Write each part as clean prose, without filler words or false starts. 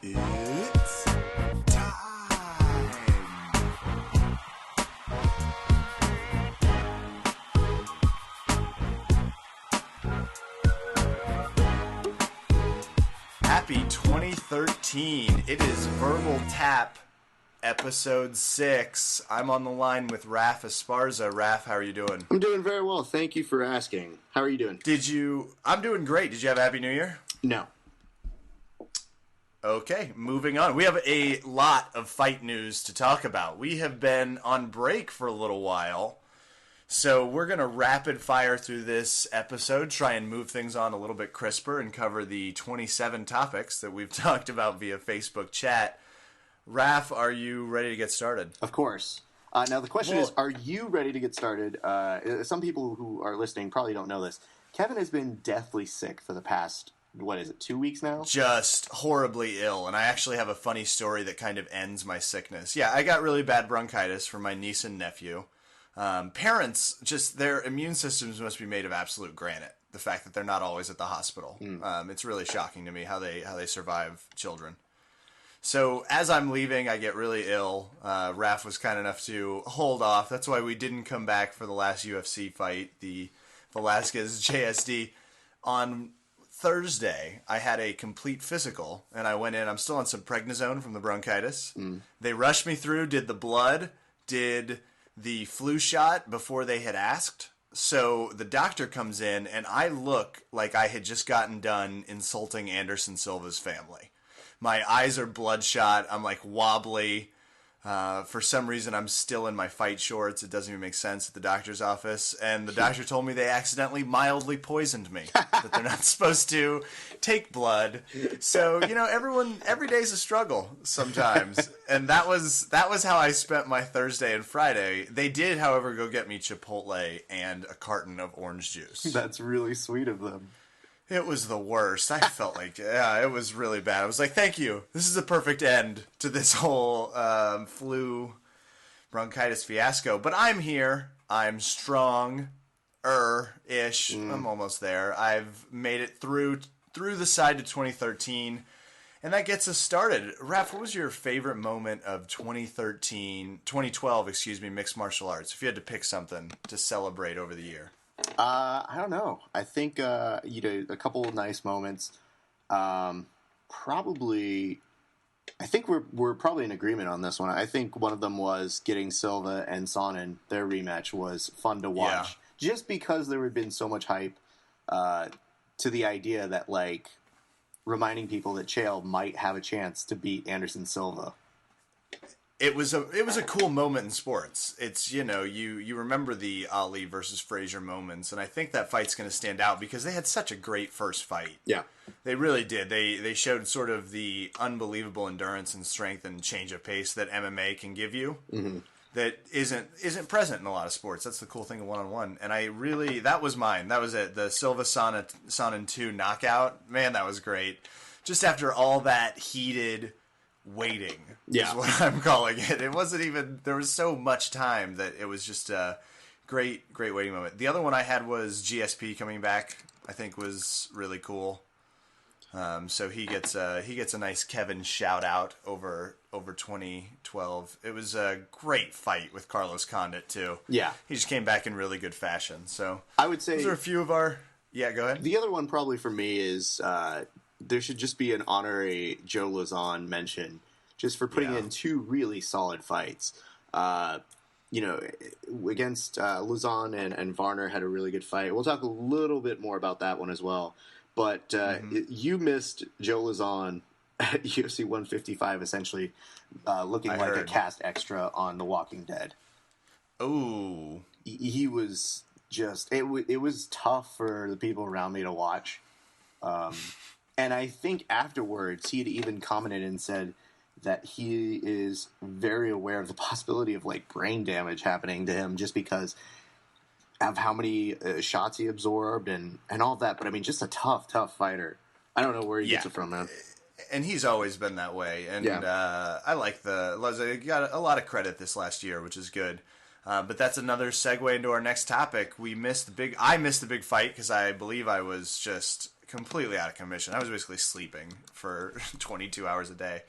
It's time. Happy 2013. It is Verbal Tap, episode 6. I'm on the line with Raf Esparza. Raf, how are you doing? I'm doing very well. Thank you for asking. How are you doing? I'm doing great. Did you have a Happy New Year? No. Okay, moving on. We have a lot of fight news to talk about. We have been on break for a little while, so we're going to rapid fire through this episode, try and move things on a little bit crisper, and cover the 27 topics that we've talked about via Facebook chat. Raf, are you ready to get started? Of course. Now the question is, are you ready to get started? Some people who are listening probably don't know this. Kevin has been deathly sick for the past, 2 weeks now? Just horribly ill, and I actually have a funny story that kind of ends my sickness. Yeah, I got really bad bronchitis from my niece and nephew. Parents, just their immune systems must be made of absolute granite. The fact that they're not always at the hospital. It's really shocking to me how they survive children. So as I'm leaving, I get really ill. Raf was kind enough to hold off. That's why we didn't come back for the last UFC fight, the Velasquez JSD. On Thursday, I had a complete physical, and I went in. I'm still on some prednisone from the bronchitis. They rushed me through, did the blood, did the flu shot before they had asked. So the doctor comes in, and I look like I had just gotten done insulting Anderson Silva's family. My eyes are bloodshot. I'm like wobbly. For some reason, I'm still in my fight shorts. It doesn't even make sense at the doctor's office. And the doctor told me they accidentally mildly poisoned me. That they're not supposed to take blood. So, every day's a struggle sometimes. And that was how I spent my Thursday and Friday. They did, however, go get me Chipotle and a carton of orange juice. That's really sweet of them. It was the worst. I felt like, it was really bad. I was like, thank you. This is a perfect end to this whole flu bronchitis fiasco. But I'm here. I'm strong-ish. I'm almost there. I've made it through the side to 2013. And that gets us started. Raph, what was your favorite moment of 2012, mixed martial arts? If you had to pick something to celebrate over the year. I don't know. I think, a couple of nice moments. Probably, I think we're probably in agreement on this one. I think one of them was getting Silva and Sonnen. Their rematch was fun to watch. Yeah. Just because there had been so much hype to the idea that, reminding people that Chael might have a chance to beat Anderson Silva. It was a cool moment in sports. It's, you remember the Ali versus Frazier moments, and I think that fight's going to stand out because they had such a great first fight. Yeah. They really did. They showed sort of the unbelievable endurance and strength and change of pace that MMA can give you that isn't present in a lot of sports. That's the cool thing of one-on-one. And that was mine. That was it. The Silva Sonnen 2 knockout. Man, that was great. Just after all that heated waiting is what I'm calling it. It wasn't even, there was so much time that it was just a great waiting moment. The other one I had was GSP coming back. I think was really cool. So he gets a nice Kevin shout out over 2012. It was a great fight with Carlos Condit too. Yeah, he just came back in really good fashion. So I would say those are a few of our. Yeah, go ahead. The other one probably for me is there should just be an honorary Joe Lauzon mention just for putting in two really solid fights. Against Lauzon and Varner had a really good fight. We'll talk a little bit more about that one as well. But you missed Joe Lauzon at UFC 155 essentially looking like a cast extra on The Walking Dead. Oh. He was just... It was tough for the people around me to watch. And I think afterwards he had even commented and said that he is very aware of the possibility of brain damage happening to him just because of how many shots he absorbed and all of that. But I mean, just a tough fighter. I don't know where he gets it from, man. And he's always been that way. And I like he got a lot of credit this last year, which is good. But that's another segue into our next topic. I missed the big fight because I believe I was just completely out of commission. I was basically sleeping for 22 hours a day.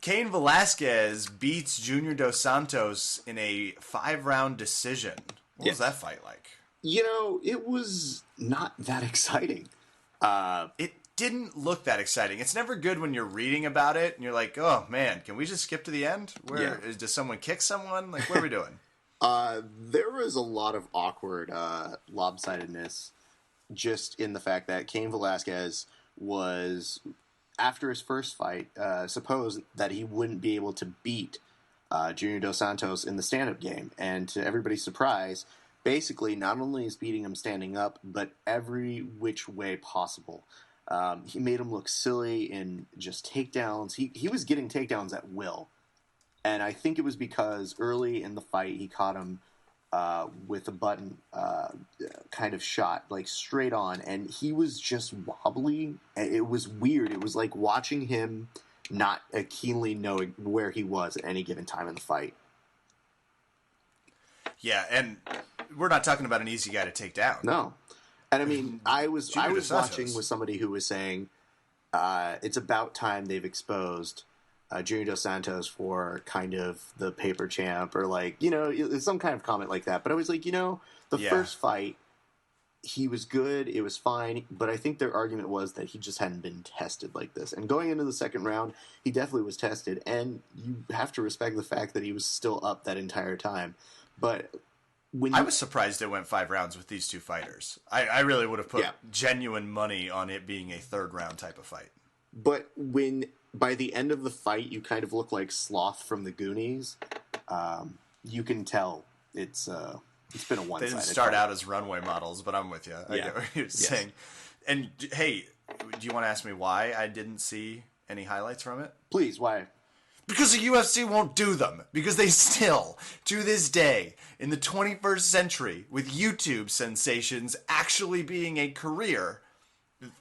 Cain Velasquez beats Junior Dos Santos in a 5-round decision. What was that fight like? It was not that exciting. It didn't look that exciting. It's never good when you're reading about it and you're like, oh man, can we just skip to the end? Does someone kick someone? Like, what are we doing? There was a lot of awkward lopsidedness just in the fact that Cain Velasquez was, after his first fight, supposed that he wouldn't be able to beat Junior Dos Santos in the stand-up game. And to everybody's surprise, basically not only is beating him standing up, but every which way possible. He made him look silly in just takedowns. He was getting takedowns at will. And I think it was because early in the fight he caught him with a button kind of shot, like straight on. And he was just wobbly. It was weird. It was like watching him not keenly knowing where he was at any given time in the fight. Yeah, and we're not talking about an easy guy to take down. No. And I mean, I was watching with somebody who was saying it's about time they've exposed Junior Dos Santos for kind of the paper champ, or like, some kind of comment like that. But I was like, first fight, he was good, it was fine, but I think their argument was that he just hadn't been tested like this. And going into the second round, he definitely was tested, and you have to respect the fact that he was still up that entire time. But I was surprised it went 5 rounds with these two fighters. I really would have put genuine money on it being a 3rd round type of fight. But when by the end of the fight you kind of look like Sloth from the Goonies, you can tell it's been a one-sided. They didn't start out as runway models, but I'm with you. I get what you're saying. And hey, do you want to ask me why I didn't see any highlights from it? Please, why? Because the UFC won't do them. Because they still, to this day, in the 21st century, with YouTube sensations actually being a career,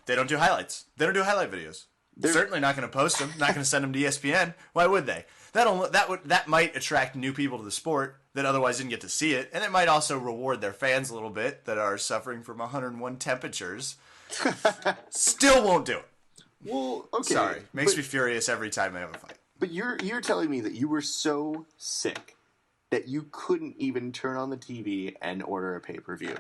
they don't do highlights. They don't do highlight videos. They're certainly not going to post them. Not going to send them to ESPN. Why would they? That might attract new people to the sport that otherwise didn't get to see it, and it might also reward their fans a little bit that are suffering from 101 temperatures. Still won't do it. Well, okay. Sorry, makes me furious every time I have a fight. But you're telling me that you were so sick that you couldn't even turn on the TV and order a pay-per-view.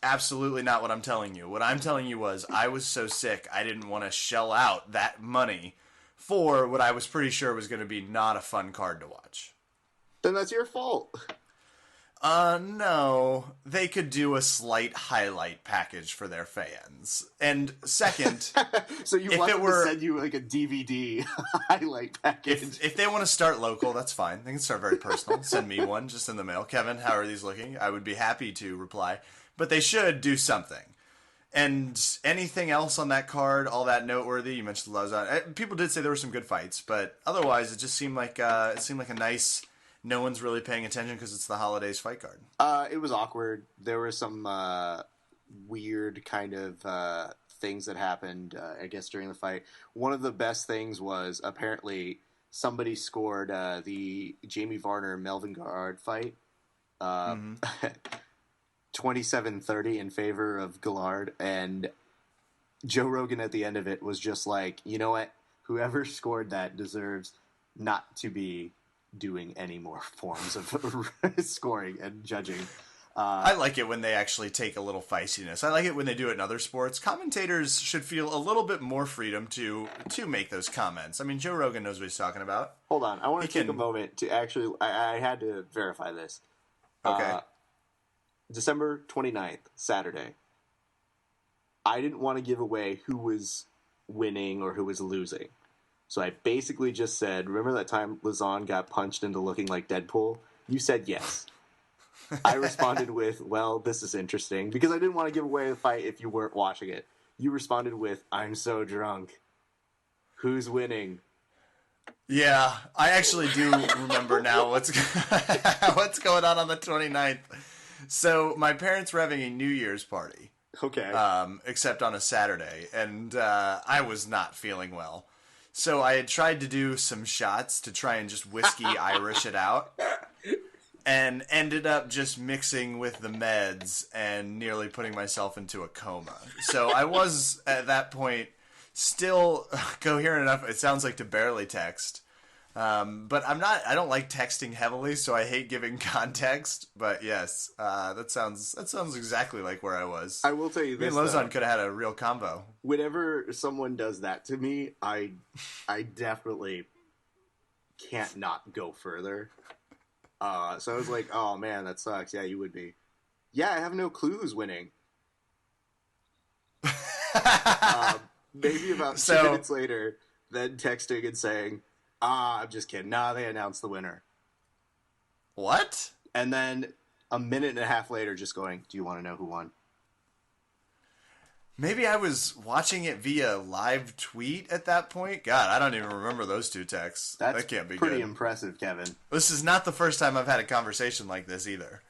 Absolutely not what I'm telling you. What I'm telling you was I was so sick I didn't want to shell out that money for what I was pretty sure was going to be not a fun card to watch. Then that's your fault. No. They could do a slight highlight package for their fans. And second, so you want them to send you like a DVD highlight package? If they want to start local, that's fine. They can start very personal. Send me one just in the mail. Kevin, how are these looking? I would be happy to reply. But they should do something. And anything else on that card, all that noteworthy? You mentioned Lozon. People did say there were some good fights, but otherwise it just seemed like a nice. No one's really paying attention because it's the holidays fight card. It was awkward. There were some weird kind of things that happened, I guess, during the fight. One of the best things was apparently somebody scored the Jamie Varner-Melvin Garrard fight. 27-30 in favor of Gillard, and Joe Rogan at the end of it was just like, you know what? Whoever scored that deserves not to be doing any more forms of scoring and judging. I like it when they actually take a little feistiness. I like it when they do it in other sports. Commentators should feel a little bit more freedom to make those comments. I mean, Joe Rogan knows what he's talking about. Hold on. I want to take a moment to actually... I had to verify this. Okay. December 29th, Saturday. I didn't want to give away who was winning or who was losing. So I basically just said, remember that time Lazon got punched into looking like Deadpool? You said yes. I responded with, well, this is interesting, because I didn't want to give away the fight if you weren't watching it. You responded with, I'm so drunk. Who's winning? Yeah, I actually do remember now what's going on the 29th. So my parents were having a New Year's party. Okay. Except on a Saturday, and I was not feeling well. So I had tried to do some shots to try and just whiskey Irish it out. and ended up just mixing with the meds and nearly putting myself into a coma. So I was, at that point, still coherent enough, it sounds like, to barely text. But I don't like texting heavily, so I hate giving context. But yes, that sounds exactly like where I was. I will tell you Me this, and Lozon could have had a real combo. whenever someone does that to me, I definitely can't not go further. So I was like, oh man, that sucks. Yeah, you would be. Yeah, I have no clue who's winning. Maybe about 2 minutes later, then texting and saying, I'm just kidding. Nah, they announced the winner. What? And then a minute and a half later, just going, do you want to know who won? Maybe I was watching it via live tweet at that point. God, I don't even remember those two texts. That can't be pretty good. Impressive, Kevin. This is not the first time I've had a conversation like this either.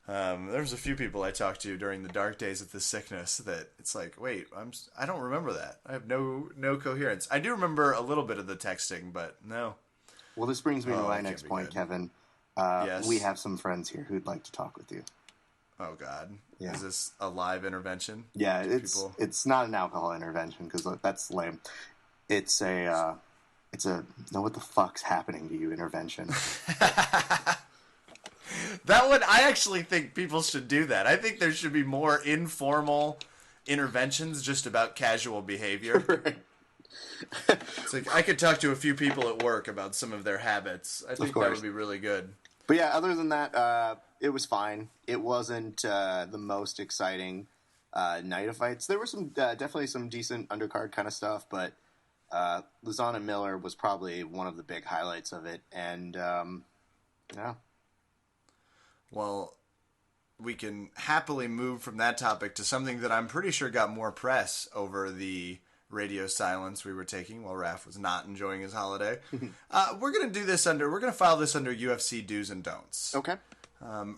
There's a few people I talked to during the dark days of this sickness that it's like, wait, I don't remember that. I have no coherence. I do remember a little bit of the texting, but no. Well, this brings me to my next point, Kevin. Yes. We have some friends here who'd like to talk with you. Oh God! Yeah. Is this a live intervention? Yeah, it's not an alcohol intervention because that's lame. It's a know what the fuck's happening to you intervention. That one, I actually think people should do that. I think there should be more informal interventions just about casual behavior. Right. It's like I could talk to a few people at work about some of their habits. I think that would be really good. But yeah, other than that, it was fine. It wasn't the most exciting night of fights. There were some definitely some decent undercard kind of stuff, but Lozon Miller was probably one of the big highlights of it. And yeah. Well, we can happily move from that topic to something that I'm pretty sure got more press over the radio silence we were taking while Raph was not enjoying his holiday. We're going to file this under UFC do's and don'ts. Okay.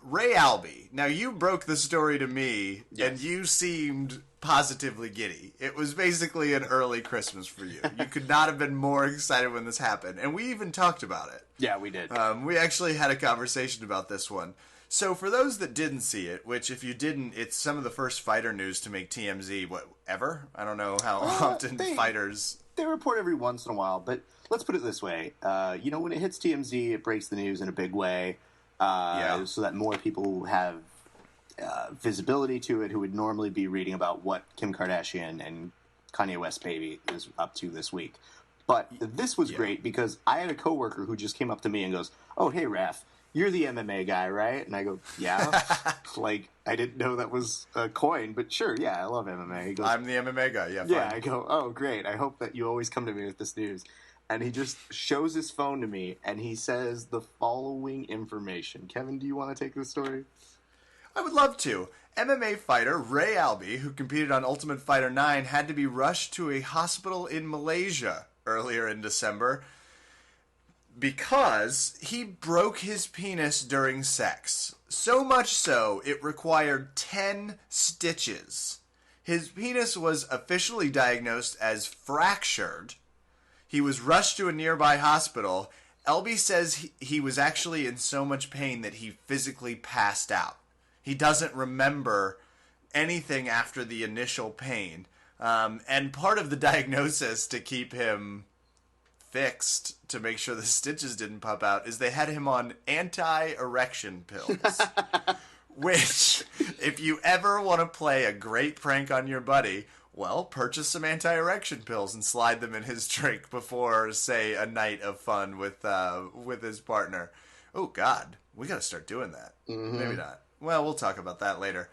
Ray Elbe. Now, you broke the story to me, yes. and you seemed positively giddy. It was basically an early Christmas for you. You could not have been more excited when this happened, and we even talked about it. Yeah, we did. We actually had a conversation about this one. So for those that didn't see it, which if you didn't, it's some of the first fighter news to make TMZ, ever? I don't know how often fighters... They report every once in a while, but let's put it this way. When it hits TMZ, it breaks the news in a big way, so that more people have visibility to it who would normally be reading about what Kim Kardashian and Kanye West baby is up to this week. But this was great because I had a coworker who just came up to me and goes, "Oh, hey, Raph, you're the MMA guy, right?" And I go, "Yeah." Like, I didn't know that was a coin, but sure, yeah, I love MMA. He goes, "I'm the MMA guy, yeah, fine." Yeah, I go, "Oh, great. I hope that you always come to me with this news." And he just shows his phone to me, and he says the following information. Kevin, do you want to take this story? I would love to. MMA fighter Ray Elbe, who competed on Ultimate Fighter 9, had to be rushed to a hospital in Malaysia earlier in December because he broke his penis during sex. So much so, it required 10 stitches. His penis was officially diagnosed as fractured. He was rushed to a nearby hospital. Elbe says he was actually in so much pain that he physically passed out. He doesn't remember anything after the initial pain. And part of the diagnosis to keep him fixed, to make sure the stitches didn't pop out, is they had him on anti-erection pills. Which, if you ever want to play a great prank on your buddy, well, purchase some anti-erection pills and slide them in his drink before, say, a night of fun with his partner. Oh, God. We got to start doing that. Mm-hmm. Maybe not. Well, we'll talk about that later.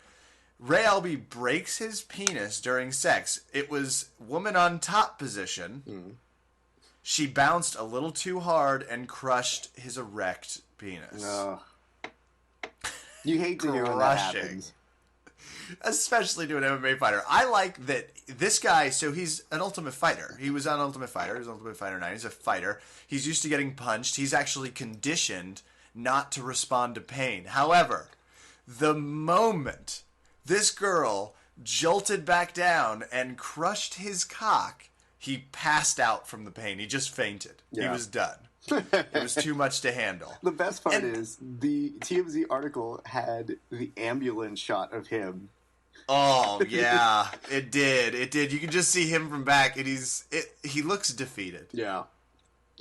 Ray Elbe breaks his penis during sex. It was woman on top position. Mm. She bounced a little too hard and crushed his erect penis. No. You hate to hear when that happens. Especially to an MMA fighter. I like that this guy, so he's an Ultimate Fighter. He was on Ultimate Fighter. He was Ultimate Fighter 9. He's a fighter. He's used to getting punched. He's actually conditioned not to respond to pain. However, the moment this girl jolted back down and crushed his cock, he passed out from the pain. He just fainted. Yeah. He was done. It was too much to handle. The best part is the TMZ article had the ambulance shot of him. Oh, yeah. It did. It did. You can just see him from back, and he looks defeated. Yeah.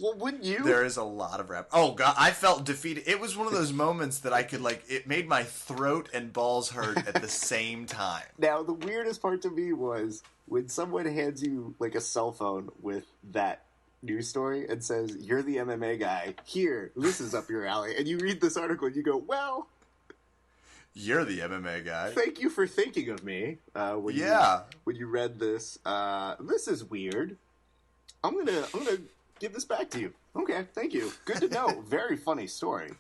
Well, wouldn't you? There is a lot of rap. Oh, God. I felt defeated. It was one of those moments that I could, it made my throat and balls hurt at the same time. Now, the weirdest part to me was when someone hands you, a cell phone with that news story and says, "You're the MMA guy. Here, this is up your alley." And you read this article and you go, well... You're the MMA guy. Thank you for thinking of me. When you read this, this is weird. I'm gonna give this back to you. Okay, thank you. Good to know. Very funny story.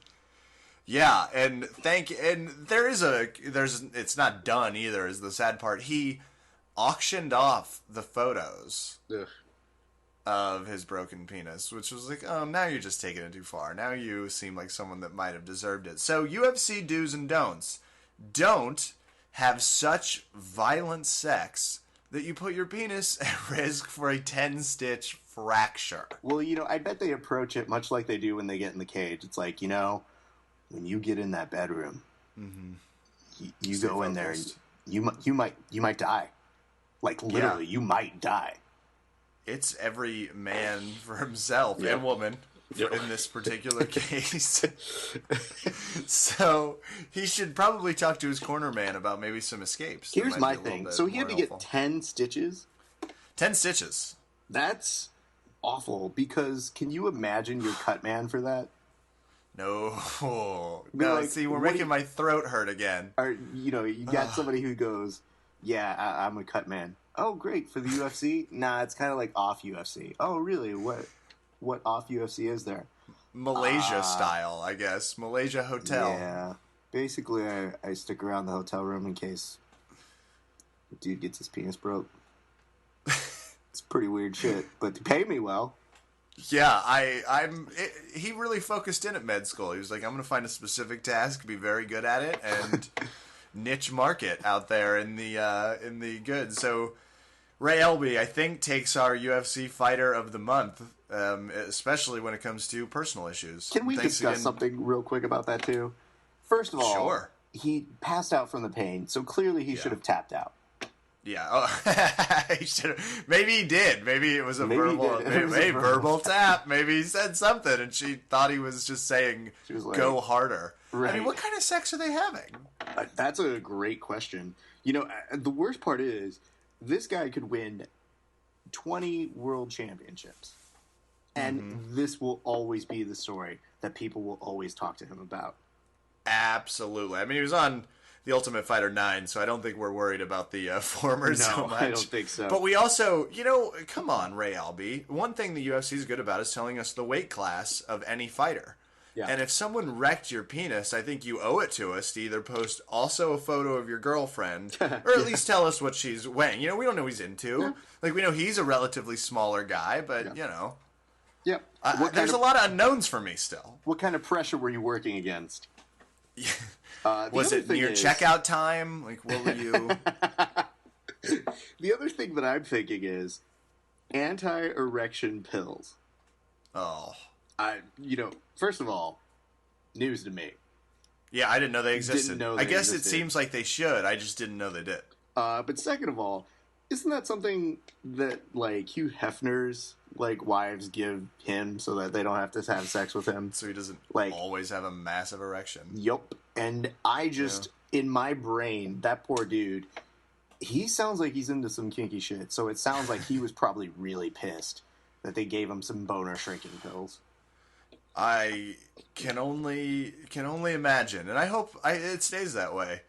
Yeah, and it's not done either. Is the sad part. He auctioned off the photos of his broken penis, which was like, oh, now you're just taking it too far. Now you seem like someone that might have deserved it. So UFC do's and don'ts. Don't have such violent sex that you put your penis at risk for a 10-stitch fracture. Well, I bet they approach it much like they do when they get in the cage. It's like, when you get in that bedroom, you go in there and you might die. Literally, you might die. It's every man for himself and woman. In this particular case. So he should probably talk to his corner man about maybe some escapes. Here's my thing. So he had to get 10 stitches? 10 stitches. That's awful, because can you imagine your cut man for that? No. No, see, we're making my throat hurt again. Or, you got somebody who goes, yeah, I'm a cut man. Oh, great, for the UFC? Nah, it's kind of like off UFC. Oh, really? What off UFC is there? Malaysia style, I guess. Malaysia hotel. Yeah. Basically, I stick around the hotel room in case the dude gets his penis broke. It's pretty weird shit, but they pay me well. Yeah, he really focused in at med school. He was like, I'm going to find a specific task, be very good at it, and niche market out there in the goods. So Ray Elbe, I think, takes our UFC Fighter of the Month, especially when it comes to personal issues. Can we discuss something real quick about that, too? First of all, sure. He passed out from the pain, so clearly he should have tapped out. Yeah, he should have. Maybe he did. Maybe it was a verbal tap. Maybe he said something, and she thought he was just saying, "Go harder." Right. I mean, what kind of sex are they having? That's a great question. The worst part is, this guy could win 20 world championships. And this will always be the story that people will always talk to him about. Absolutely. I mean, he was on The Ultimate Fighter 9, so I don't think we're worried about the former so much. I don't think so. But we also, come on, Ray Elbe. One thing the UFC is good about is telling us the weight class of any fighter. Yeah. And if someone wrecked your penis, I think you owe it to us to either post also a photo of your girlfriend, or at least tell us what she's weighing. We don't know what he's into. Yeah. We know he's a relatively smaller guy, but, Yep. There's a lot of unknowns for me still. What kind of pressure were you working against? Was it near checkout time? What were you... The other thing that I'm thinking is anti-erection pills. Oh. First of all, news to me. Yeah, I didn't know they existed. I guess it seems like they should. I just didn't know they did. But second of all, isn't that something that, Hugh Hefner's, wives give him so that they don't have to have sex with him? So he doesn't always have a massive erection. Yup. And I just, in my brain, that poor dude, he sounds like he's into some kinky shit. So it sounds like he was probably really pissed that they gave him some boner shrinking pills. I can only imagine, and I hope it stays that way.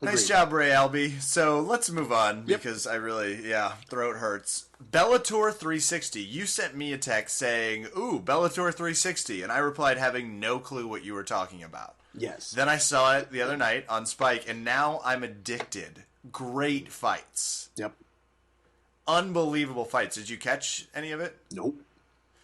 Agreed. Nice job, Ray Elbe. So let's move on because I really, throat hurts. Bellator 360. You sent me a text saying, "Ooh, Bellator 360," and I replied having no clue what you were talking about. Yes. Then I saw it the other night on Spike, and now I'm addicted. Great fights. Yep. Unbelievable fights. Did you catch any of it? Nope.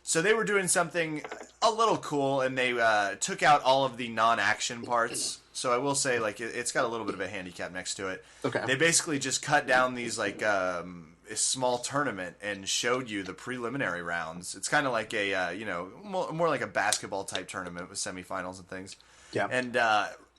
So they were doing something a little cool, and they took out all of the non-action parts. So I will say, it's got a little bit of a handicap next to it. Okay. They basically just cut down these, a small tournament and showed you the preliminary rounds. It's kind of like a more like a basketball type tournament with semifinals and things. Yeah. And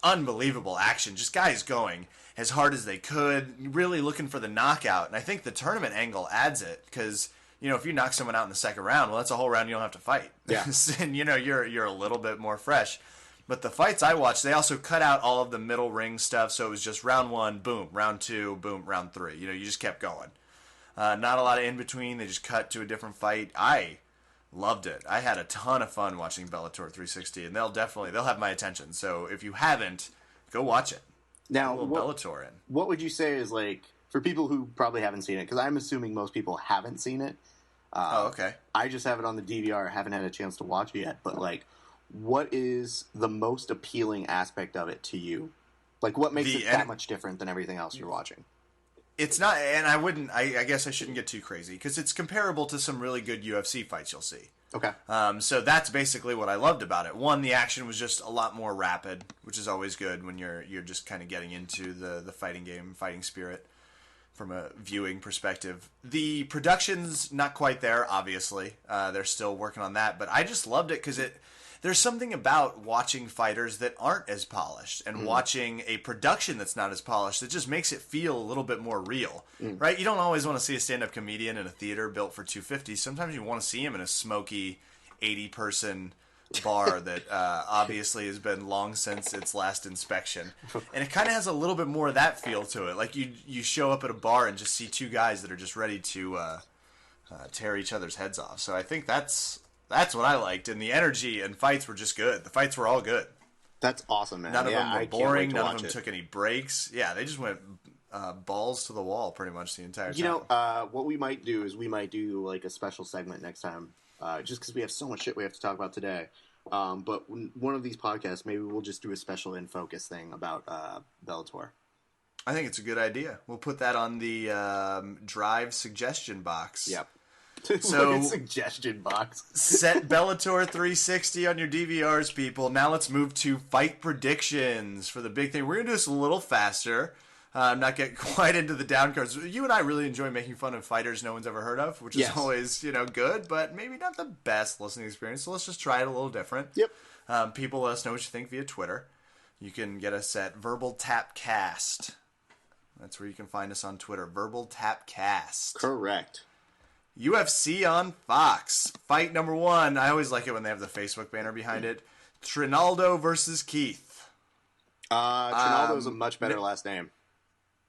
unbelievable action, just guys going as hard as they could, really looking for the knockout. And I think the tournament angle adds it because, if you knock someone out in the second round, well, that's a whole round you don't have to fight. Yeah. And, you're a little bit more fresh. But the fights I watched, they also cut out all of the middle ring stuff, so it was just round 1, boom, round 2, boom, round 3. You just kept going. Not a lot of in-between. They just cut to a different fight. I loved it. I had a ton of fun watching Bellator 360, and they'll have my attention. So if you haven't, go watch it. Now, Bellator in. What would you say is, like, for people who probably haven't seen it, because I'm assuming most people haven't seen it. Okay. I just have it on the DVR. I haven't had a chance to watch it yet, but, like, what is the most appealing aspect of it to you? Like, what makes it that much different than everything else you're watching? It's not, and I guess I shouldn't get too crazy, because it's comparable to some really good UFC fights you'll see. Okay. So that's basically what I loved about it. One, the action was just a lot more rapid, which is always good when you're just kind of getting into the fighting game, fighting spirit from a viewing perspective. The production's not quite there, obviously. They're still working on that, but I just loved it because there's something about watching fighters that aren't as polished and watching a production that's not as polished that just makes it feel a little bit more real, right? You don't always want to see a stand-up comedian in a theater built for 250. Sometimes you want to see him in a smoky 80-person bar that obviously has been long since its last inspection. And it kind of has a little bit more of that feel to it. Like you show up at a bar and just see two guys that are just ready to tear each other's heads off. So I think that's what I liked, and the energy and fights were just good. The fights were all good. That's awesome, man. None of them were boring. None of them took any breaks. Yeah, they just went balls to the wall pretty much the entire time. What we might do is we might do like a special segment next time, just because we have so much shit we have to talk about today. But one of these podcasts, maybe we'll just do a special in focus thing about Bellator. I think it's a good idea. We'll put that on the Drive suggestion box. Yep. So suggestion box. Set Bellator 360 on your DVRs, people. Now let's move to fight predictions for the big thing. We're going to do this a little faster. Not get quite into the down cards. You and I really enjoy making fun of fighters no one's ever heard of, which is always, good, but maybe not the best listening experience. So let's just try it a little different. Yep. People let us know what you think via Twitter. You can get us at Verbal Tap Cast. That's where you can find us on Twitter. Verbal Tap Cast. Correct. UFC on Fox. Fight number 1. I always like it when they have the Facebook banner behind it. Trinaldo versus Keith. Trinaldo's a much better last name.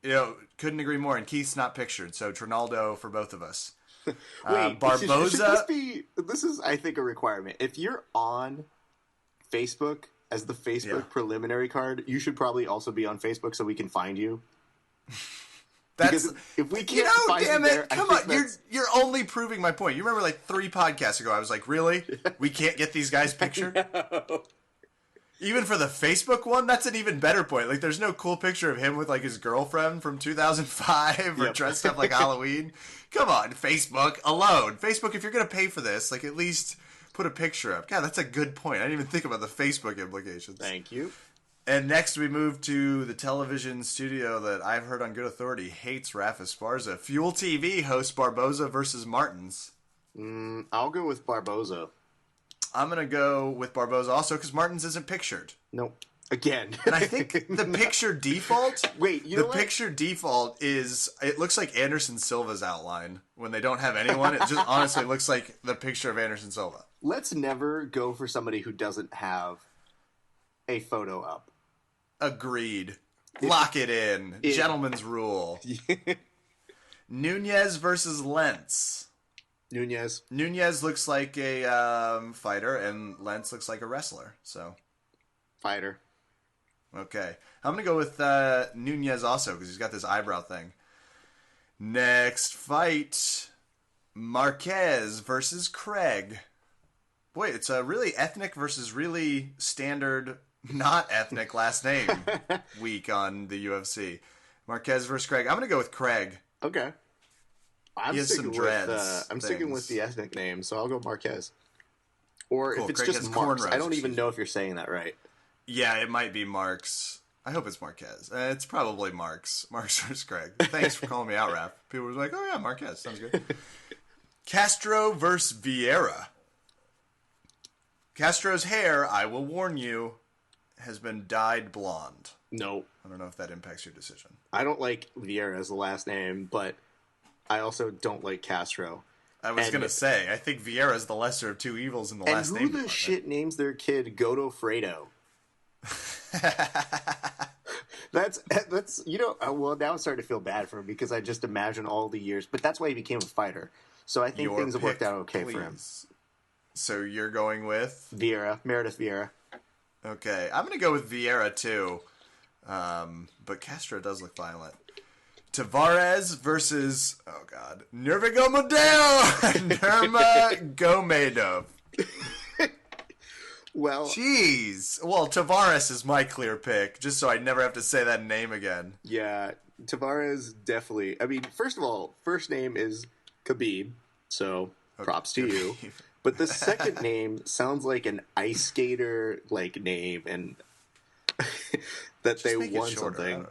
Couldn't agree more. And Keith's not pictured, so Trinaldo for both of us. Wait, Barboza. This is, I think, a requirement. If you're on Facebook as the Facebook preliminary card, you should probably also be on Facebook so we can find you. Because if we can't find damn you there, it! Come on, you're only proving my point. You remember, like 3 podcasts ago, I was like, "Really? We can't get these guys pictured?" No. Even for the Facebook one, that's an even better point. Like, there's no cool picture of him with like his girlfriend from 2005 or dressed up like Halloween. Come on, Facebook alone. Facebook, if you're gonna pay for this, like at least put a picture up. God, that's a good point. I didn't even think about the Facebook implications. Thank you. And next we move to the television studio that I've heard on good authority hates Rafa Esparza. Fuel TV hosts Barboza versus Martins. I'll go with Barboza. I'm going to go with Barboza also because Martins isn't pictured. Nope. Again. And I think the picture default... Wait, you know what? The picture default is... It looks like Anderson Silva's outline. When they don't have anyone, it just honestly looks like the picture of Anderson Silva. Let's never go for somebody who doesn't have a photo up. Agreed. Lock it in. Gentleman's rule. Nunez versus Lentz. Nunez looks like a fighter, and Lentz looks like a wrestler. So, fighter. Okay. I'm going to go with Nunez also, because he's got this eyebrow thing. Next fight. Marquez versus Craig. Boy, it's a really ethnic versus really standard... not ethnic last name week on the UFC. Marquez versus Craig. I'm going to go with Craig. Okay. He has some dreads. I'm sticking with the ethnic name, so I'll go Marquez. Or cool. if it's Craig just Marks. I don't even know if you're saying that right. Yeah, it might be Marks. I hope it's Marquez. It's probably Marks versus Craig. Thanks for calling me out, Raph. People were like, oh yeah, Marquez. Sounds good. Castro versus Vieira. Castro's hair, I will warn you, has been dyed blonde. No. I don't know if that impacts your decision. I don't like Vieira as the last name, but I also don't like Castro. I was going to say, I think Vieira is the lesser of two evils in the last name. And who the shit names their kid Godofredo? That's well, now I'm starting to feel bad for him because I just imagine all the years, but that's why he became a fighter. So I think things have worked out okay for him. So you're going with Vieira, Meredith Vieira. Okay, I'm going to go with Vieira too, but Castro does look violent. Tavares versus Nurmagomedov. Well, jeez. Well, Tavares is my clear pick, just so I never have to say that name again. Yeah, Tavares definitely. I mean, first of all, first name is Khabib, so props to you. But the second name sounds like an ice skater name, and that just they won something.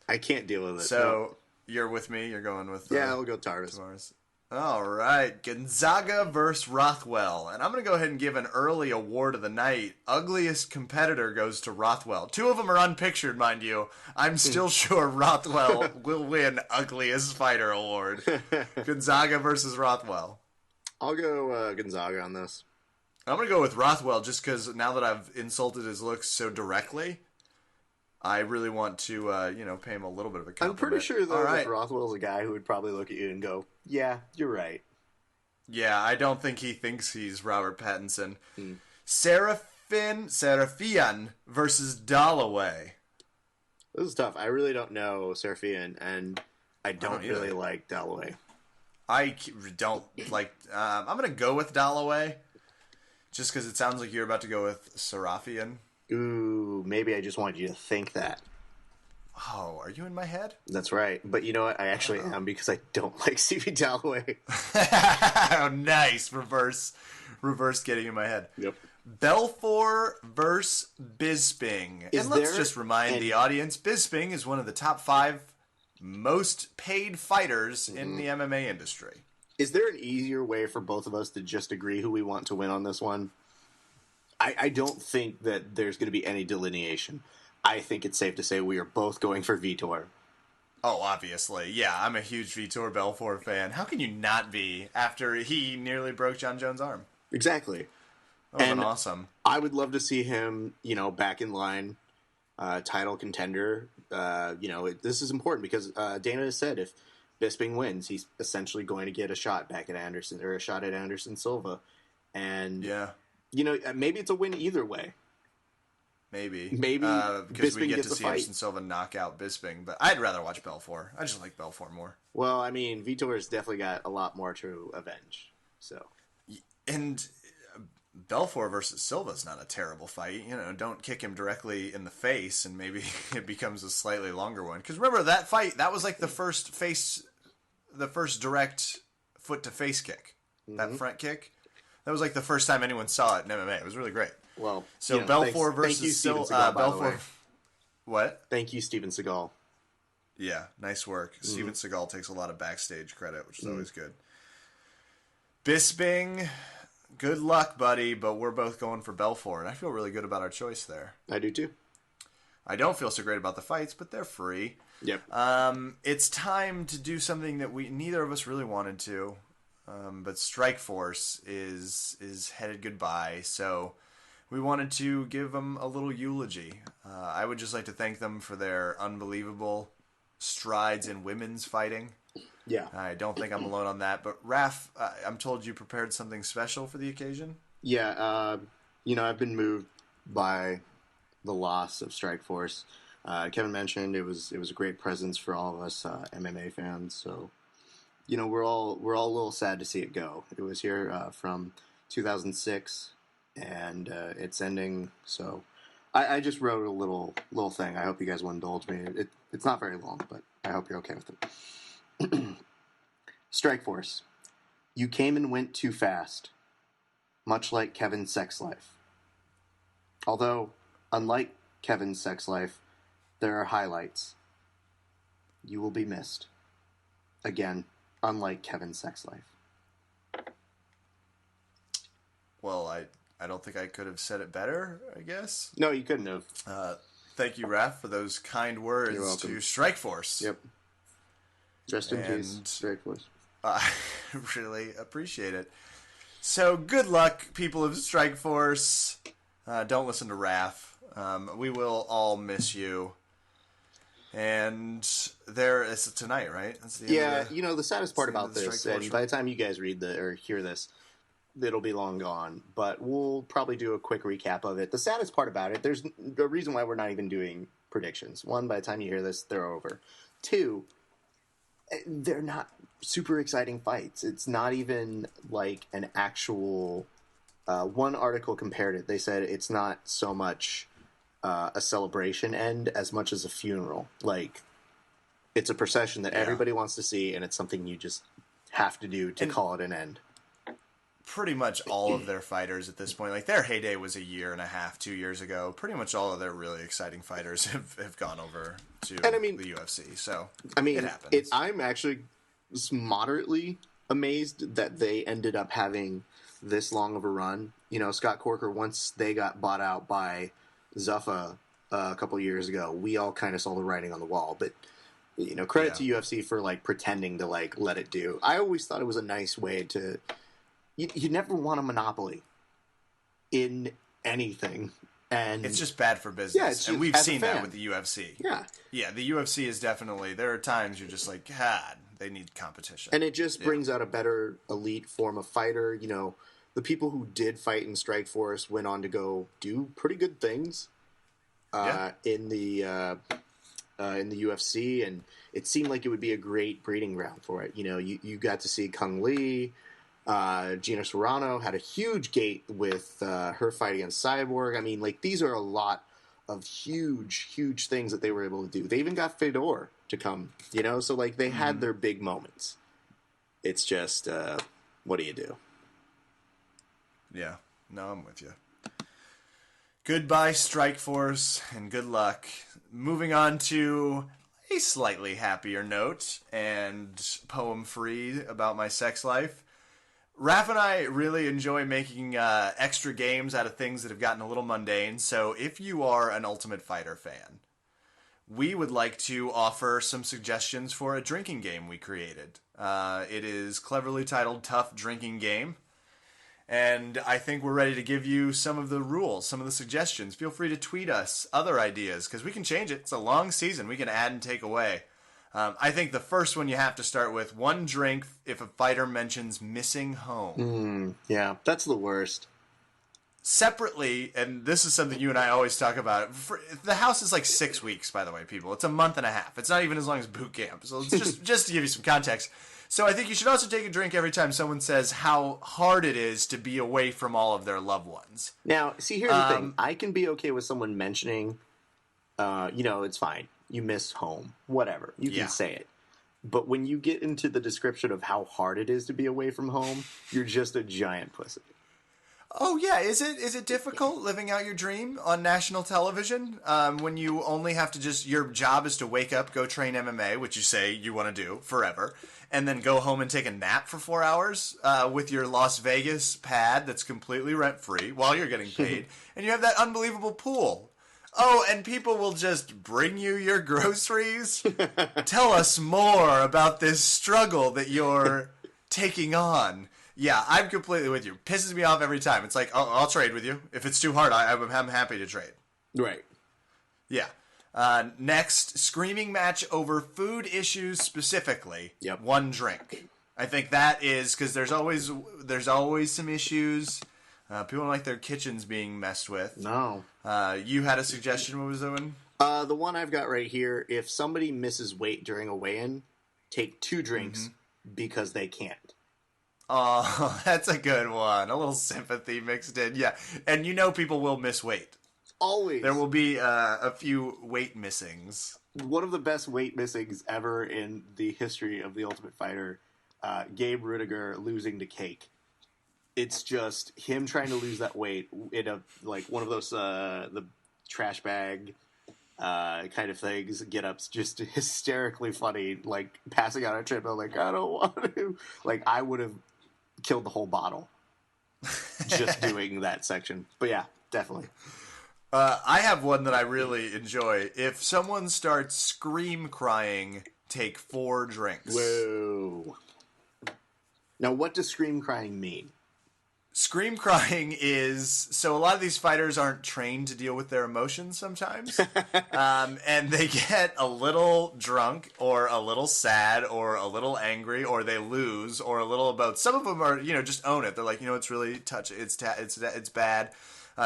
I can't deal with it. So you're with me. You're going with I'll go Tavares. All right, Gonzaga versus Rothwell, and I'm going to go ahead and give an early award of the night. Ugliest competitor goes to Rothwell. Two of them are unpictured, mind you. I'm still sure Rothwell will win Ugliest Fighter award. Gonzaga versus Rothwell. I'll go Gonzaga on this. I'm going to go with Rothwell just because now that I've insulted his looks so directly, I really want to, pay him a little bit of a compliment. I'm pretty sure, though, that Rothwell's a guy who would probably look at you and go, yeah, you're right. Yeah, I don't think he thinks he's Robert Pattinson. Serafian versus Dalloway. This is tough. I really don't know Serafian, and I don't really like Dalloway. I don't like... I'm going to go with Dalloway, just because it sounds like you're about to go with Serafian. Ooh, maybe I just wanted you to think that. Oh, are you in my head? That's right. But you know what? I actually am because I don't like CV Dalloway. Oh, nice. Reverse getting in my head. Yep. Belfort versus Bisping. And let's just remind the audience, Bisping is one of the top 5 most paid fighters in the MMA industry. Is there an easier way for both of us to just agree who we want to win on this one? I don't think that there's going to be any delineation. I think it's safe to say we are both going for Vitor. Oh, obviously. Yeah, I'm a huge Vitor Belfort fan. How can you not be after he nearly broke John Jones' arm? Exactly. That was awesome. I would love to see him, back in line, title contender. This is important because Dana has said if Bisping wins, he's essentially going to get a shot back at Anderson, or a shot at Anderson Silva. And, maybe it's a win either way. Maybe because we get to see Anderson Silva knock out Bisping, but I'd rather watch Belfort. I just like Belfort more. Well, I mean, Vitor's definitely got a lot more to avenge. So, and Belfort versus Silva is not a terrible fight. Don't kick him directly in the face, and maybe it becomes a slightly longer one. Because remember that fight? That was like the first direct foot to face kick. That front kick. That was like the first time anyone saw it in MMA. It was really great. Well, so Belfort versus Silva. Belfort. What? Thank you, Steven Seagal. Yeah, nice work. Steven Seagal takes a lot of backstage credit, which is always good. Bisping, good luck, buddy, but we're both going for Belfort, and I feel really good about our choice there. I do too. I don't feel so great about the fights, but they're free. Yep. It's time to do something that neither of us really wanted to, but Strikeforce is headed goodbye, so we wanted to give them a little eulogy. I would just like to thank them for their unbelievable strides in women's fighting. Yeah. I don't think I'm alone on that. But, Raph, I'm told you prepared something special for the occasion? Yeah. I've been moved by the loss of Strikeforce. Kevin mentioned it was a great presence for all of us MMA fans. So, we're all a little sad to see it go. It was here from 2006. And it's ending, so I just wrote a little thing. I hope you guys will indulge me. It's not very long, but I hope you're okay with it. Strikeforce, you came and went too fast, much like Kevin's sex life. Although, unlike Kevin's sex life, there are highlights. You will be missed. Again, unlike Kevin's sex life. Well, I don't think I could have said it better, I guess. No, you couldn't have. Thank you, Raph, for those kind words to Strikeforce. Yep. Rest in peace, Strikeforce. I really appreciate it. So, good luck, people of Strikeforce. Don't listen to Raph. We will all miss you. And there is tonight, right? That's the end of the saddest part about this, and by the time you guys read or hear this, it'll be long gone. But we'll probably do a quick recap of it. The saddest part about it, there's a reason why we're not even doing predictions. One, by the time you hear this, they're over. Two, they're not super exciting fights. It's not even like an actual... one article compared it. They said it's not so much a celebration end as much as a funeral. Like, it's a procession that everybody wants to see, and it's something you just have to do to call it an end. Pretty much all of their fighters at this point, like their heyday was a year and a half, 2 years ago. Pretty much all of their really exciting fighters have gone over to the UFC. So, it happens. I'm actually moderately amazed that they ended up having this long of a run. You know, Scott Corker, once they got bought out by Zuffa a couple years ago, we all kind of saw the writing on the wall. But, you know, credit to UFC for, like, pretending to, like, let it do. I always thought it was a nice way to... You never want a monopoly in anything. And it's just bad for business. And we've seen that with the UFC. Yeah. Yeah, the UFC is definitely... There are times you're just like, God, they need competition. And it just brings out a better elite form of fighter. You know, the people who did fight in Strikeforce went on to go do pretty good things in the UFC, and it seemed like it would be a great breeding ground for it. You know, you got to see Kung Lee, Gina Serrano had a huge gate with her fight against Cyborg. I mean, like, these are a lot of huge, huge things that they were able to do. They even got Fedor to come, you know? So, like, they had their big moments. It's just, what do you do? Yeah. No, I'm with you. Goodbye, Strikeforce, and good luck. Moving on to a slightly happier note and poem-free about my sex life. Raph and I really enjoy making extra games out of things that have gotten a little mundane. So if you are an Ultimate Fighter fan, we would like to offer some suggestions for a drinking game we created. It is cleverly titled Tough Drinking Game. And I think we're ready to give you some of the rules, some of the suggestions. Feel free to tweet us other ideas, because we can change it. It's a long season. We can add and take away. I think the first one you have to start with, one drink if a fighter mentions missing home. Yeah, that's the worst. Separately, and this is something you and I always talk about, the house is like 6 weeks, by the way, people. It's a month and a half. It's not even as long as boot camp. So it's just to give you some context. So I think you should also take a drink every time someone says how hard it is to be away from all of their loved ones. Now, see, here's the thing. I can be okay with someone mentioning, it's fine. You miss home. Whatever. You can say it. But when you get into the description of how hard it is to be away from home, you're just a giant pussy. Oh, yeah. Is it difficult living out your dream on national television when you only have to your job is to wake up, go train MMA, which you say you want to do forever, and then go home and take a nap for 4 hours with your Las Vegas pad that's completely rent-free while you're getting paid, and you have that unbelievable pool. Oh, and people will just bring you your groceries? Tell us more about this struggle that you're taking on. Yeah, I'm completely with you. Pisses me off every time. It's like, I'll trade with you. If it's too hard, I'm happy to trade. Right. Yeah. Next, screaming match over food issues specifically. Yep. One drink. I think that is because there's always some issues. People don't like their kitchens being messed with. No. You had a suggestion. What was the one? The one I've got right here. If somebody misses weight during a weigh-in, take 2 drinks because they can't. Oh, that's a good one. A little sympathy mixed in. Yeah. And people will miss weight. Always. There will be a few weight missings. One of the best weight missings ever in the history of The Ultimate Fighter, Gabe Rudiger losing to Cake. It's just him trying to lose that weight in one of those the trash bag kind of things, get-ups, just hysterically funny, like passing out a triple, like, I don't want to. Like, I would have killed the whole bottle just doing that section. But yeah, definitely. I have one that I really enjoy. If someone starts scream crying, take 4 drinks. Whoa. Now, what does scream crying mean? Scream crying is, so a lot of these fighters aren't trained to deal with their emotions sometimes. And they get a little drunk or a little sad or a little angry or they lose or a little about. Some of them are, just own it. They're like, it's really touching. It's bad.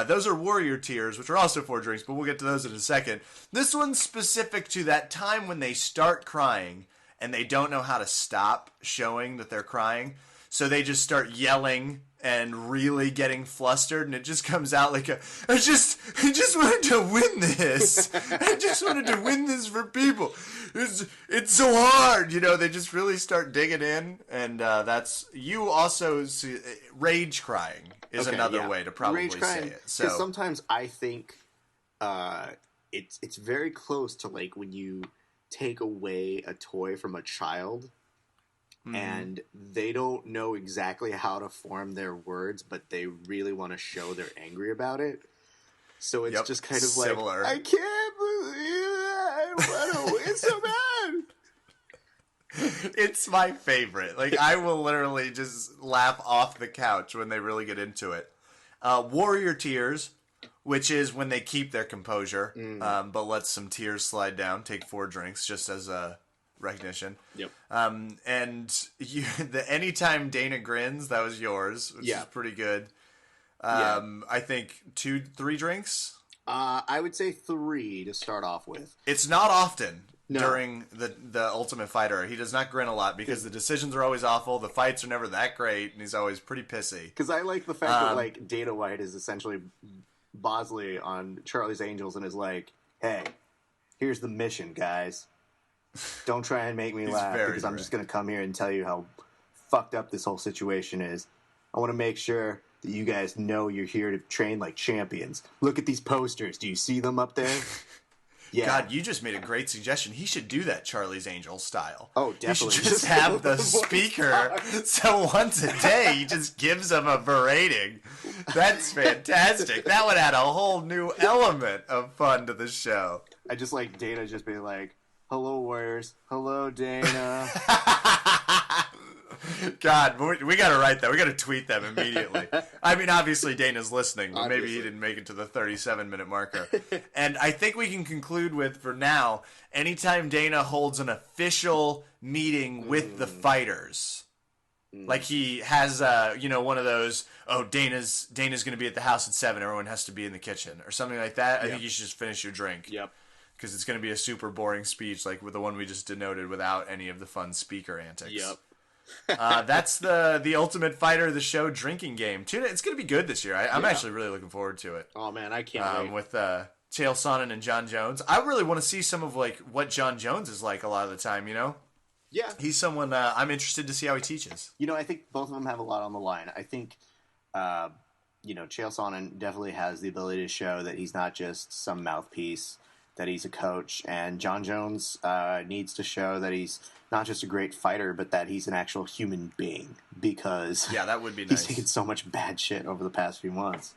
Those are warrior tears, which are also 4 drinks, but we'll get to those in a second. This one's specific to that time when they start crying and they don't know how to stop showing that they're crying. So they just start yelling and really getting flustered, and it just comes out like I just wanted to win this. I just wanted to win this for people. It's so hard, They just really start digging in, and that's you. Also, see, rage crying is another way to probably say it. So sometimes I think it's very close to like when you take away a toy from a child. Mm-hmm. And they don't know exactly how to form their words, but they really want to show they're angry about it. So it's just kind of similar. Like, I can't believe it. I want to win so bad. It's my favorite. Like, I will literally just laugh off the couch when they really get into it. Warrior tears, which is when they keep their composure, but let some tears slide down, take 4 drinks, just as a recognition. Yep. And the anytime Dana grins, that was yours, which is pretty good. I think 2-3 drinks. I would say 3 to start off with. It's not often during the Ultimate Fighter. He does not grin a lot because the decisions are always awful. The fights are never that great, and he's always pretty pissy. Because I like the fact that like Dana White is essentially Bosley on Charlie's Angels and is like, "Hey, here's the mission, guys. Don't try and make me laugh because I'm just going to come here and tell you how fucked up this whole situation is. I want to make sure that you guys know you're here to train like champions. Look at these posters. Do you see them up there?" Yeah. God, you just made a great suggestion. He should do that Charlie's Angels style. Oh, definitely. He should just have the speaker so once a day he just gives them a berating. That's fantastic. That would add a whole new element of fun to the show. I just like Dana just being like, "Hello, Warriors. Hello, Dana." God, we got to write that. We got to tweet them immediately. I mean, obviously Dana's listening, but maybe he didn't make it to the 37-minute marker. And I think we can conclude with, for now, anytime Dana holds an official meeting with the fighters, like he has, one of those, Dana's going to be at the house at 7, everyone has to be in the kitchen, or something like that. I think you should just finish your drink. Yep. Because it's going to be a super boring speech, like with the one we just denoted, without any of the fun speaker antics. Yep. That's the Ultimate Fighter, the show drinking game. Tune in. It's going to be good this year. I'm actually really looking forward to it. Oh man, I can't wait. With Chael Sonnen and John Jones. I really want to see some of like what John Jones is like a lot of the time. Yeah, he's someone I'm interested to see how he teaches. I think both of them have a lot on the line. I think, Chael Sonnen definitely has the ability to show that he's not just some mouthpiece, that he's a coach, and John Jones needs to show that he's not just a great fighter, but that he's an actual human being, because that would be nice. He's taken so much bad shit over the past few months.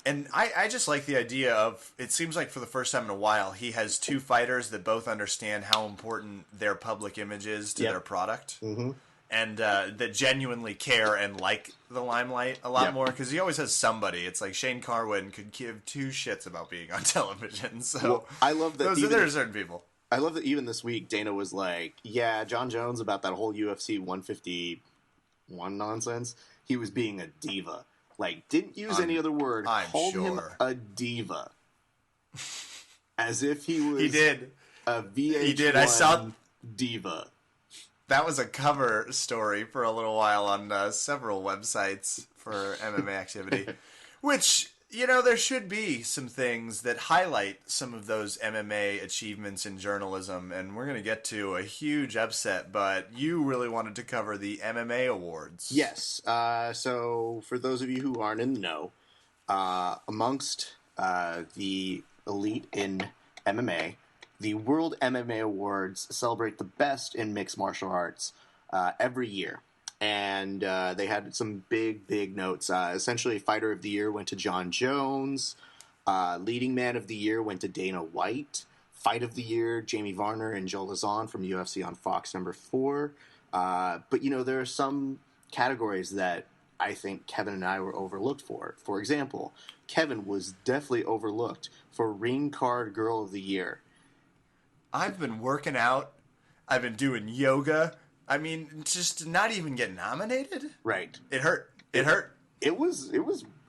And I just like the idea of, it seems like for the first time in a while, he has 2 fighters that both understand how important their public image is to their product. Mm-hmm. And that genuinely care and like the limelight a lot more, because he always has somebody. It's like Shane Carwin could give 2 shits about being on television. So I love that. There are certain people. I love that even this week, Dana was like, "Yeah, John Jones about that whole UFC 151 nonsense. He was being a diva. Like, didn't use any other word. Called him a diva, as if he was. He did a VH1 He did. I saw diva." That was a cover story for a little while on several websites for MMA activity, which, there should be some things that highlight some of those MMA achievements in journalism, and we're going to get to a huge upset, but you really wanted to cover the MMA Awards. Yes. So for those of you who aren't in the know, amongst the elite in MMA, the World MMA Awards celebrate the best in mixed martial arts every year. And they had some big notes. Essentially, Fighter of the Year went to John Jones. Leading Man of the Year went to Dana White. Fight of the Year, Jamie Varner and Joe Lazon from UFC on Fox number 4. But, there are some categories that I think Kevin and I were overlooked for. For example, Kevin was definitely overlooked for Ring Card Girl of the Year. I've been working out. I've been doing yoga. I mean, just to not even get nominated? Right. It hurt. It hurt. It was,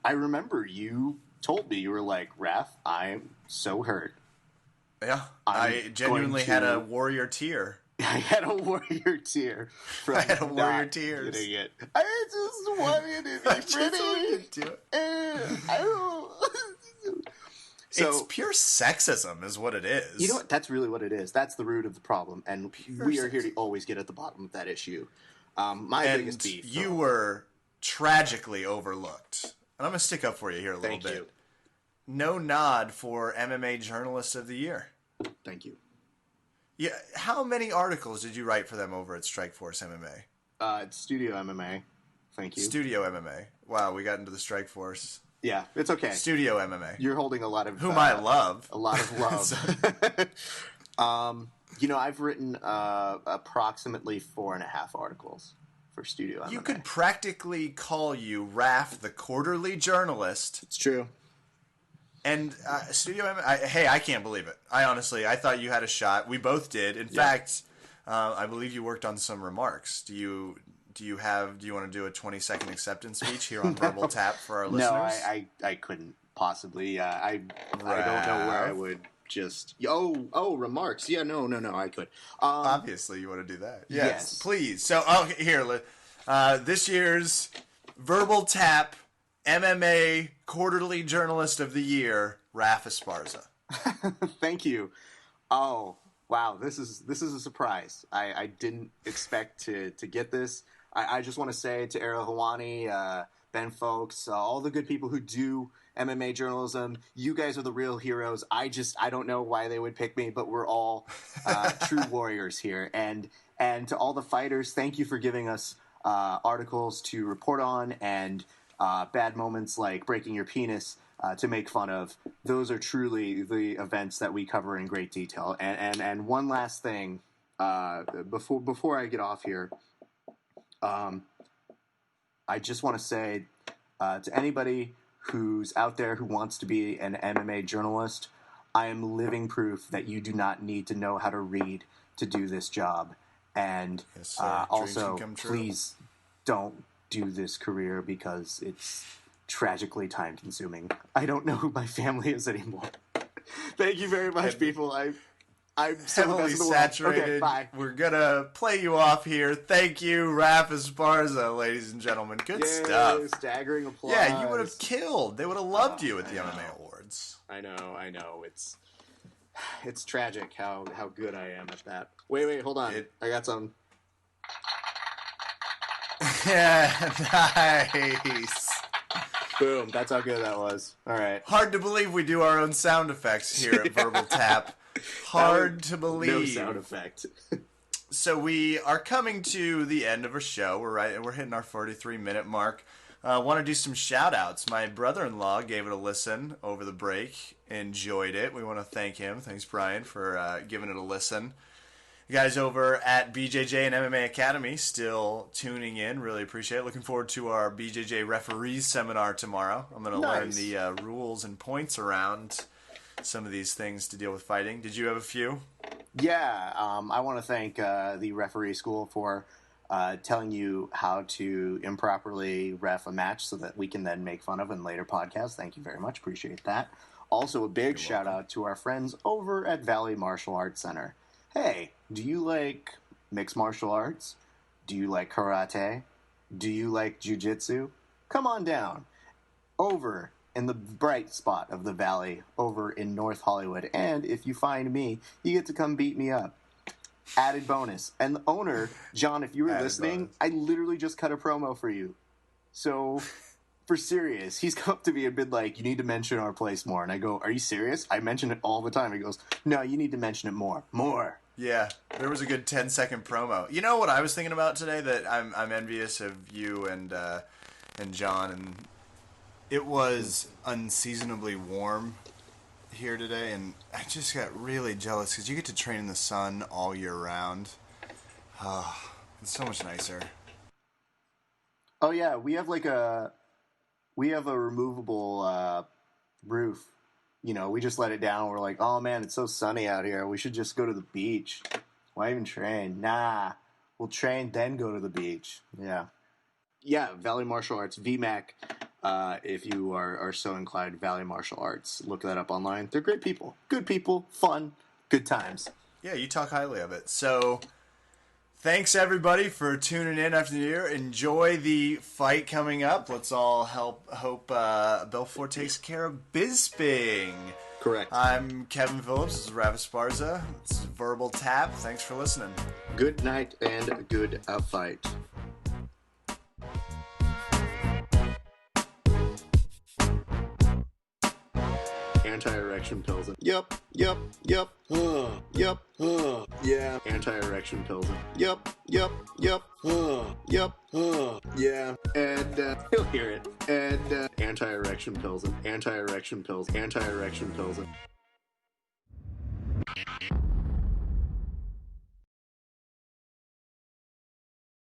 I remember you told me, you were like, Raph, I'm so hurt. Yeah. I genuinely had a warrior tear. I had a warrior tear. I had a warrior tears. Getting it. I just wanted to be pretty. I don't. So, it's pure sexism is what it is. You know what? That's really what it is. That's the root of the problem. And we are here to always get at the bottom of that issue. My biggest beef. You were tragically overlooked. And I'm going to stick up for you here a little bit. Thank you. No nod for MMA Journalist of the Year. Thank you. Yeah, how many articles did you write for them over at Strikeforce MMA? It's Studio MMA. Thank you. Studio MMA. Wow, we got into the Strikeforce. Yeah, it's okay. Studio MMA. You're holding a lot of... Whom I love. A lot of love. I've written approximately 4.5 articles for Studio MMA. You could practically call you Raph the Quarterly Journalist. It's true. And Studio MMA, hey, I can't believe it. I thought you had a shot. We both did. In fact, I believe you worked on some remarks. Do you want to do a 20-second acceptance speech here on Verbal Tap for our listeners? No, I couldn't possibly. I don't know where I would just... Oh, remarks. Yeah, no, I could. Obviously, you want to do that. Yes. Please. So, here, this year's Verbal Tap MMA Quarterly Journalist of the Year, Raph Esparza. Thank you. Oh, wow, this is a surprise. I didn't expect to get this. I just want to say to Ariel Hawani, Ben Folks, all the good people who do MMA journalism, you guys are the real heroes. I don't know why they would pick me, but we're all true warriors here. And to all the fighters, thank you for giving us articles to report on and bad moments like breaking your penis to make fun of. Those are truly the events that we cover in great detail. And one last thing, before I get off here, I just want to say to anybody who's out there who wants to be an MMA journalist, I am living proof that you do not need to know how to read to do this job. And also, please don't do this career because it's tragically time-consuming. I don't know who my family is anymore. Thank you very much, people. I'm so heavily saturated. Okay, bye. We're gonna play you off here. Thank you, Raph Esparza, ladies and gentlemen. Good stuff. Staggering applause. Yeah, you would have killed. They would have loved you at the MMA Awards. I know. It's tragic how good I am at that. Wait, hold on. I got some. Yeah, nice. Boom, that's how good that was. All right. Hard to believe we do our own sound effects here at Verbal Tap. Hard to believe. No sound effect. So we are coming to the end of our show. We're hitting our 43-minute mark. I want to do some shout-outs. My brother-in-law gave it a listen over the break. Enjoyed it. We want to thank him. Thanks, Brian, for giving it a listen. You guys over at BJJ and MMA Academy still tuning in. Really appreciate it. Looking forward to our BJJ referees seminar tomorrow. I'm going to learn the rules and points around some of these things to deal with fighting. Did you have a few? Yeah. I want to thank the referee school for telling you how to improperly ref a match so that we can then make fun of in later podcasts. Thank you very much. Appreciate that. Also, a big shout out to our friends over at Valley Martial Arts Center. Hey, do you like mixed martial arts? Do you like karate? Do you like jiu-jitsu? Come on down. Over in the bright spot of the Valley, over in North Hollywood. And if you find me, you get to come beat me up. Added bonus. And the owner, John, if you were listening, I literally just cut a promo for you. So for serious. He's come up to me and been like, you need to mention our place more. And I go, are you serious? I mention it all the time. He goes, no, you need to mention it more. More. Yeah, there was a good 10-second promo. You know what I was thinking about today that I'm envious of you and John, and it was unseasonably warm here today, and I just got really jealous because you get to train in the sun all year round. Oh, it's so much nicer. Oh yeah, we have a removable roof. You know, we just let it down. We're like, oh man, it's so sunny out here. We should just go to the beach. Why even train? Nah, we'll train then go to the beach. Yeah. Yeah, Valley Martial Arts, VMAC. If you are so inclined, Valley Martial Arts. Look that up online. They're great people. Good people. Fun. Good times. Yeah, you talk highly of it. So, thanks everybody for tuning in after the year. Enjoy the fight coming up. Let's all hope Belfort takes care of Bisping. Correct. I'm Kevin Phillips. This is Ravis Sparza. This is Verbal Tap. Thanks for listening. Good night and good fight. Anti-erection pills. Yup. Yeah. Anti-erection pills. Yup. Yeah. And he'll hear it. And anti-erection pills. Anti-erection pills.